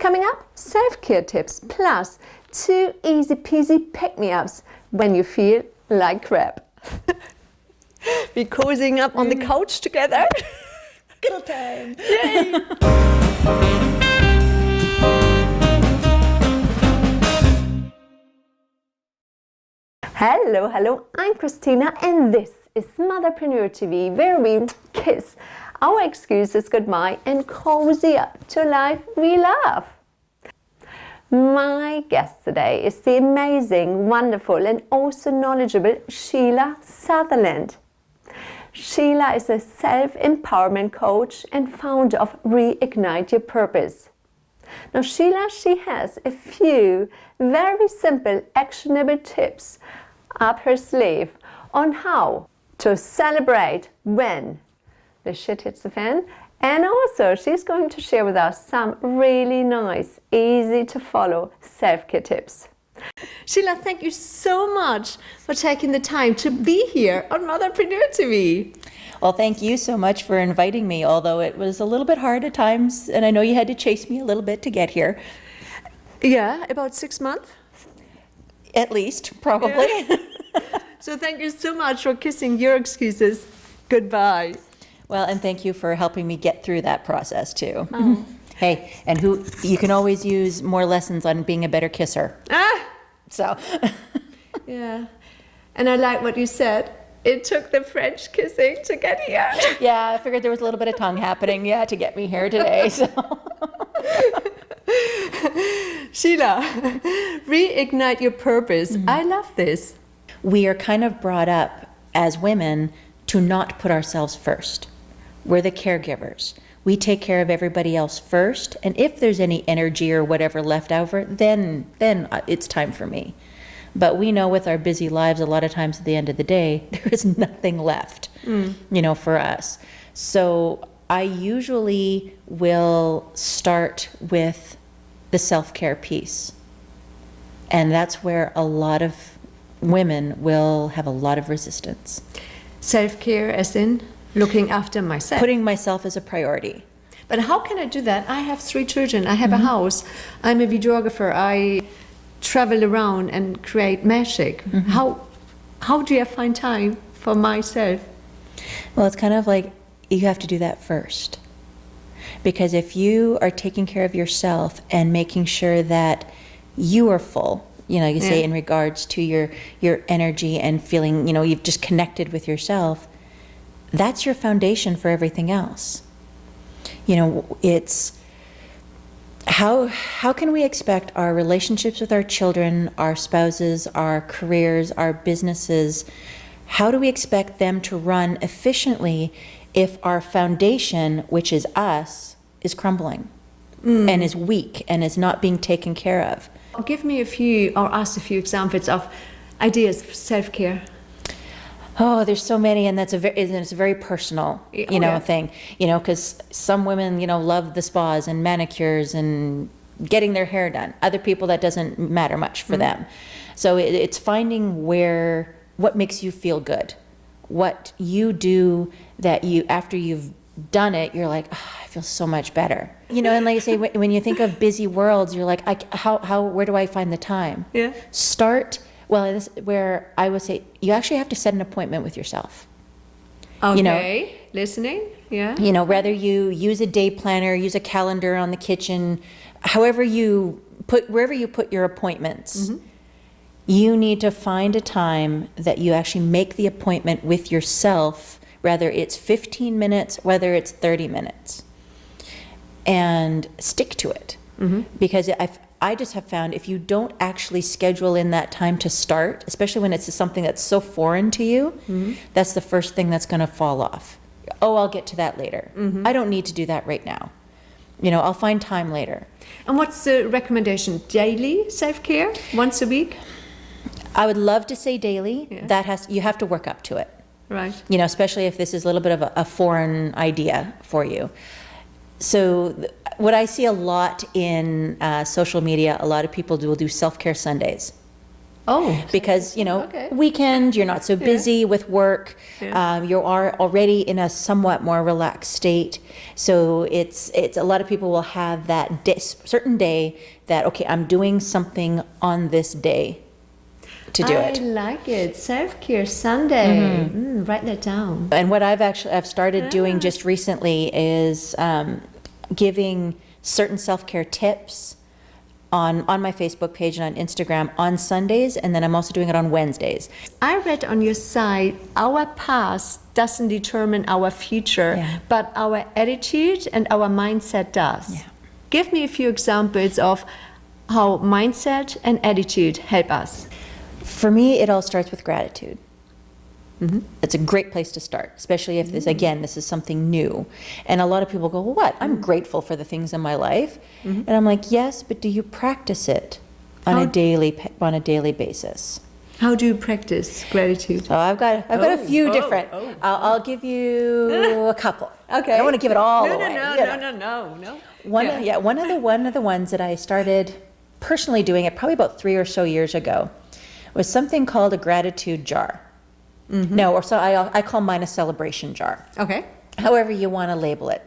Coming up, self-care tips plus 2 easy peasy pick-me-ups when you feel like crap. We're cozying up on the couch together. Good time. Yay! Hello, hello, I'm Christina and this is Motherpreneur TV, where we kiss our excuses goodbye and cozy up to life we love. My guest today is the amazing, wonderful and also knowledgeable Sheila Sutherland. Sheila is a self-empowerment coach and founder of Reignite Your Purpose. Now Sheila, she has a few very simple, actionable tips up her sleeve on how to celebrate when the shit hits the fan, and also she's going to share with us some really nice, easy to follow self-care tips. Sheila, thank you so much for taking the time to be here on Motherpreneur TV. Well, thank you so much for inviting me, although it was a little bit hard at times, and I know you had to chase me a little bit to get here. Yeah, about 6 months. At least, probably. Yeah. So thank you so much for kissing your excuses goodbye. Well, and thank you for helping me get through that process too. Oh. Hey, and you can always use more lessons on being a better kisser. So. Yeah, and I like what you said. It took the French kissing to get here. Yeah, I figured there was a little bit of tongue happening, to get me here today. So. Sheila, reignite your purpose. Mm-hmm. I love this. We are kind of brought up as women to not put ourselves first. We're the caregivers. We take care of everybody else first, and if there's any energy or whatever left over, then it's time for me. But we know with our busy lives, a lot of times at the end of the day, there is nothing left, for us. So I usually will start with the self-care piece. And that's where a lot of women will have a lot of resistance. Self-care as in looking after myself. Putting myself as a priority. But how can I do that? I have 3 children. I have a house. I'm a videographer. I travel around and create magic. How do I find time for myself? Well, it's kind of like you have to do that first. Because if you are taking care of yourself and making sure that you are full, you say in regards to your energy and feeling, you've just connected with yourself, that's your foundation for everything else. It's how can we expect our relationships with our children, our spouses, our careers, our businesses, how do we expect them to run efficiently if our foundation, which is us, is crumbling and is weak and is not being taken care of? Give me a few examples of ideas for self-care. Oh, there's so many, and it's a very personal, thing, because some women, love the spas and manicures and getting their hair done. Other people, that doesn't matter much for them. So it's finding what makes you feel good, what you do that after you've done it, you're like, oh, I feel so much better. And like I say, when you think of busy worlds, you're like, where do I find the time? Yeah. Start. Well, this is where I would say you actually have to set an appointment with yourself. Okay, listening, yeah. Whether you use a day planner, use a calendar on the kitchen, wherever you put your appointments, you need to find a time that you actually make the appointment with yourself, whether it's 15 minutes, whether it's 30 minutes, and stick to it. Because I just have found if you don't actually schedule in that time to start, especially when it's something that's so foreign to you, that's the first thing that's going to fall off. Oh, I'll get to that later. I don't need to do that right now. I'll find time later. And what's the recommendation? Daily self-care? Once a week? I would love to say daily. Yeah. You have to work up to it. Right. Especially if this is a little bit of a foreign idea for you. So what I see a lot in social media, a lot of people will do self-care Sundays. Oh. Because, Okay. weekend, you're not so busy with work. Yeah. You are already in a somewhat more relaxed state. So it's a lot of people will have that certain day that, okay, I'm doing something on this day to do it. I like it. Self-care Sunday. Write that down. And what I've started doing just recently is giving certain self-care tips on my Facebook page and on Instagram on Sundays, and then I'm also doing it on Wednesdays. I read on your site, our past doesn't determine our future, Yeah. but our attitude and our mindset does. Yeah. Give me a few examples of how mindset and attitude help us. For me, it all starts with gratitude. It's a great place to start, especially if this is something new. And a lot of people go, well, what? I'm grateful for the things in my life. And I'm like, yes, but do you practice it on a daily basis? How do you practice gratitude? So I've got a few different. I'll give you a couple. Okay. I don't want to give it all away. No. One of the ones that I started personally doing it probably about 3 or so years ago was something called a gratitude jar. I call mine a celebration jar. Okay. However you want to label it.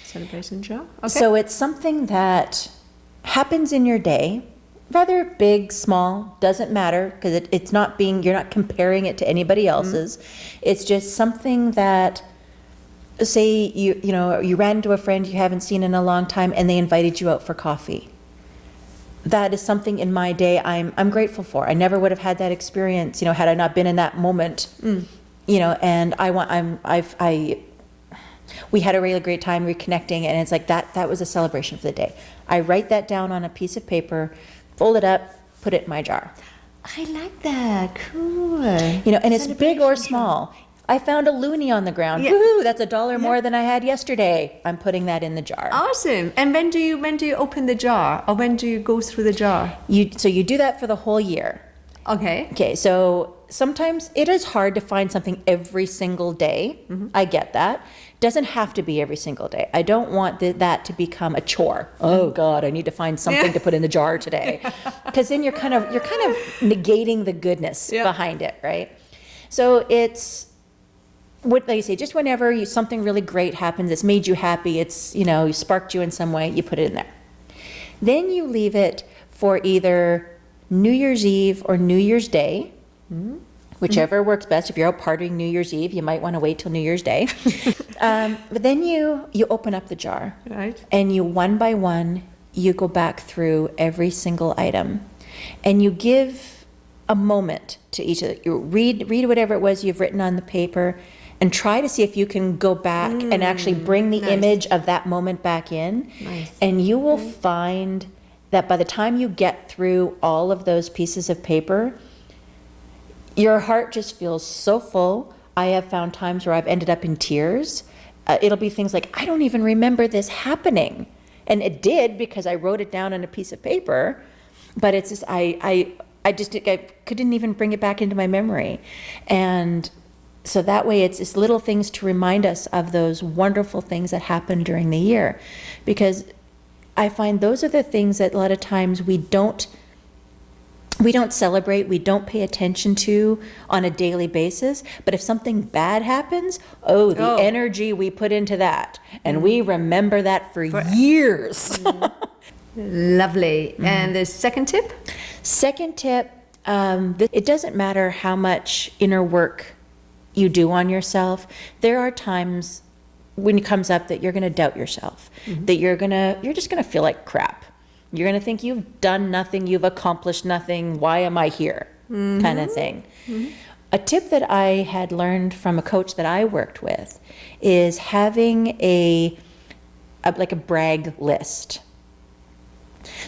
Celebration jar. Okay. So it's something that happens in your day, rather big, small, doesn't matter, because you're not comparing it to anybody else's. It's just something that, say you ran into a friend you haven't seen in a long time and they invited you out for coffee. That is something in my day I'm grateful for. I never would have had that experience, had I not been in that moment. And we had a really great time reconnecting, and it's like that was a celebration for the day. I write that down on a piece of paper, fold it up, put it in my jar. I like that. Cool. And it's big or small. I found a loonie on the ground. Yeah. Woohoo, that's $1 more than I had yesterday. I'm putting that in the jar. Awesome. And when do you open the jar, or when do you go through the jar? So you do that for the whole year. Okay. Okay, so sometimes it is hard to find something every single day. I get that. Doesn't have to be every single day. I don't want that to become a chore. Oh God, I need to find something to put in the jar today. Because then you're kind of negating the goodness behind it, right? So it's like you say, just whenever something really great happens, it's made you happy, it's sparked you in some way, you put it in there. Then you leave it for either New Year's Eve or New Year's Day, whichever works best. If you're out partying New Year's Eve, you might want to wait till New Year's Day. But then you open up the jar, Right. and you one by one, you go back through every single item, and you give a moment to each of it. You read whatever it was you've written on the paper, and try to see if you can go back and actually bring the image of that moment back in. Nice. And you will find that by the time you get through all of those pieces of paper, your heart just feels so full. I have found times where I've ended up in tears. It'll be things like, I don't even remember this happening. And it did, because I wrote it down on a piece of paper, but it's just, I couldn't even bring it back into my memory. And so that way it's little things to remind us of those wonderful things that happened during the year. Because I find those are the things that a lot of times we don't celebrate, we don't pay attention to on a daily basis. But if something bad happens, the energy we put into that. And we remember that for years. Lovely. And the second tip? Second tip, it doesn't matter how much inner work you do on yourself. There are times when it comes up that you're going to doubt yourself, that you're just going to feel like crap. You're going to think you've done nothing, you've accomplished nothing, why am I here, kind of thing. A tip that I had learned from a coach that I worked with is having a brag list.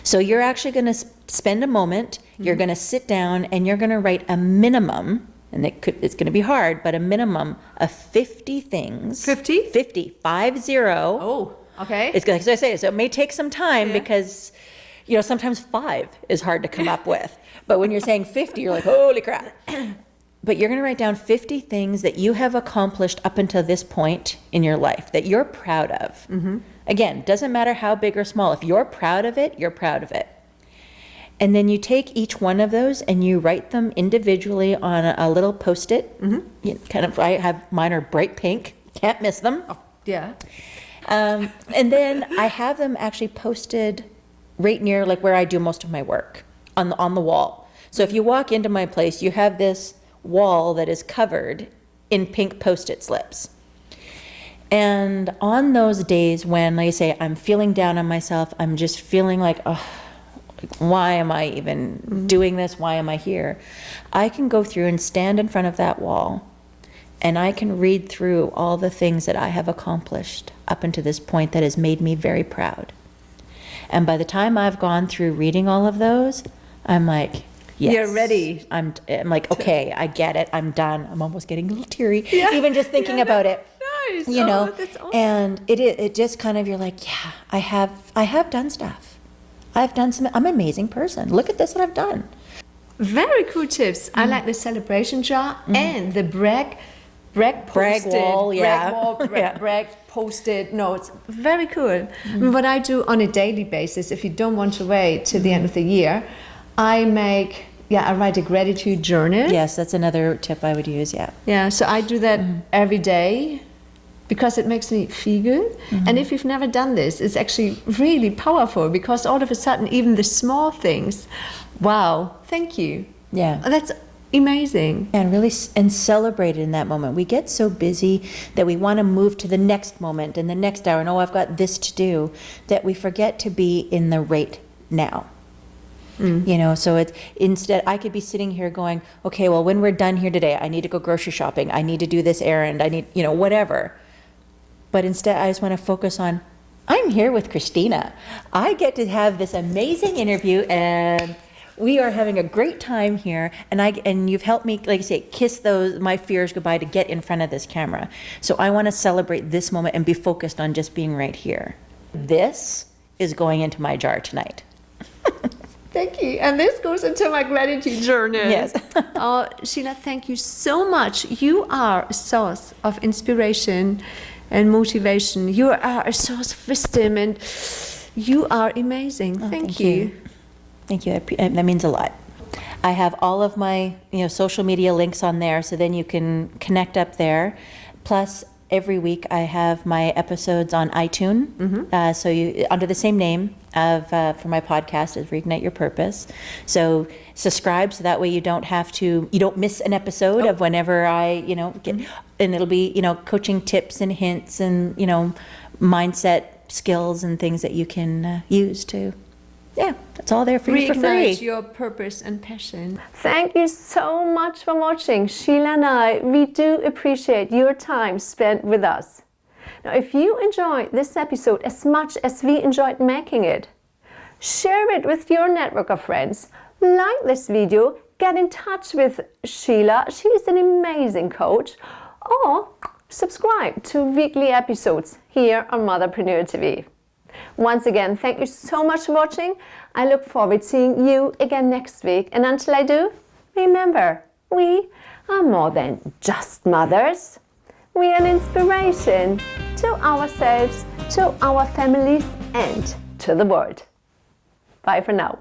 So you're actually going to spend a moment, you're going to sit down, and you're going to write a minimum, and it's going to be hard, but a minimum of 50 things. 50? 50, 50. Oh, okay. It's like I say, so it may take some time because, sometimes 5 is hard to come up with. But when you're saying 50, you're like, holy crap. But you're going to write down 50 things that you have accomplished up until this point in your life that you're proud of. Again, doesn't matter how big or small. If you're proud of it, you're proud of it. And then you take each one of those and you write them individually on a little Post-it. I have mine are bright pink, can't miss them. Yeah. And then I have them actually posted right near like where I do most of my work on the wall. So if you walk into my place, you have this wall that is covered in pink Post-it slips. And on those days when, like I say, I'm feeling down on myself, I'm just feeling like, oh, why am I even doing this? Why am I here? I can go through and stand in front of that wall and I can read through all the things that I have accomplished up until this point that has made me very proud. And by the time I've gone through reading all of those, I'm like, yes. You're ready. I'm like, okay, I get it. I'm done. I'm almost getting a little teary, even just thinking about it. Nice. You know, that's awesome. And it just kind of, you're like, yeah, I have done stuff. I've done some, I'm an amazing person. Look at this that I've done. Very cool tips. I like the celebration jar and the brag post-it. wall, yeah. Brag wall, brag post-it notes. Very cool. What I do on a daily basis, if you don't want to wait till the end of the year, I write a gratitude journal. Yes, that's another tip I would use, yeah. Yeah, so I do that every day because it makes me feel good. And if you've never done this, it's actually really powerful because all of a sudden, even the small things, wow, thank you. Yeah. That's amazing. And really, and celebrate it in that moment. We get so busy that we want to move to the next moment and the next hour, and I've got this to do, that we forget to be in the right now. You know, so it's instead, I could be sitting here going, okay, well, when we're done here today, I need to go grocery shopping. I need to do this errand. I need, whatever. But instead, I just want to focus on, I'm here with Christina. I get to have this amazing interview and we are having a great time here. And you've helped me, like I say, kiss my fears goodbye to get in front of this camera. So I want to celebrate this moment and be focused on just being right here. This is going into my jar tonight. Thank you. And this goes into my gratitude journal. Yes. Sheila, thank you so much. You are a source of inspiration and motivation. You are a source of wisdom and you are amazing. Thank you. Thank you. That means a lot. I have all of my social media links on there, so then you can connect up there. Plus, every week I have my episodes on iTunes. So you under the same name for my podcast is Reignite Your Purpose. So subscribe so that way you don't miss an episode of whenever I get, and it'll be coaching tips and hints and mindset skills and things that you can use to. Yeah, that's all there for you for free. Reignite your purpose and passion. Thank you so much for watching. Sheila and I, we do appreciate your time spent with us. Now, if you enjoyed this episode as much as we enjoyed making it, share it with your network of friends. Like this video, get in touch with Sheila. She's an amazing coach. Or subscribe to weekly episodes here on Motherpreneur TV. Once again, thank you so much for watching. I look forward to seeing you again next week. And until I do, remember, we are more than just mothers. We are an inspiration to ourselves, to our families, and to the world. Bye for now.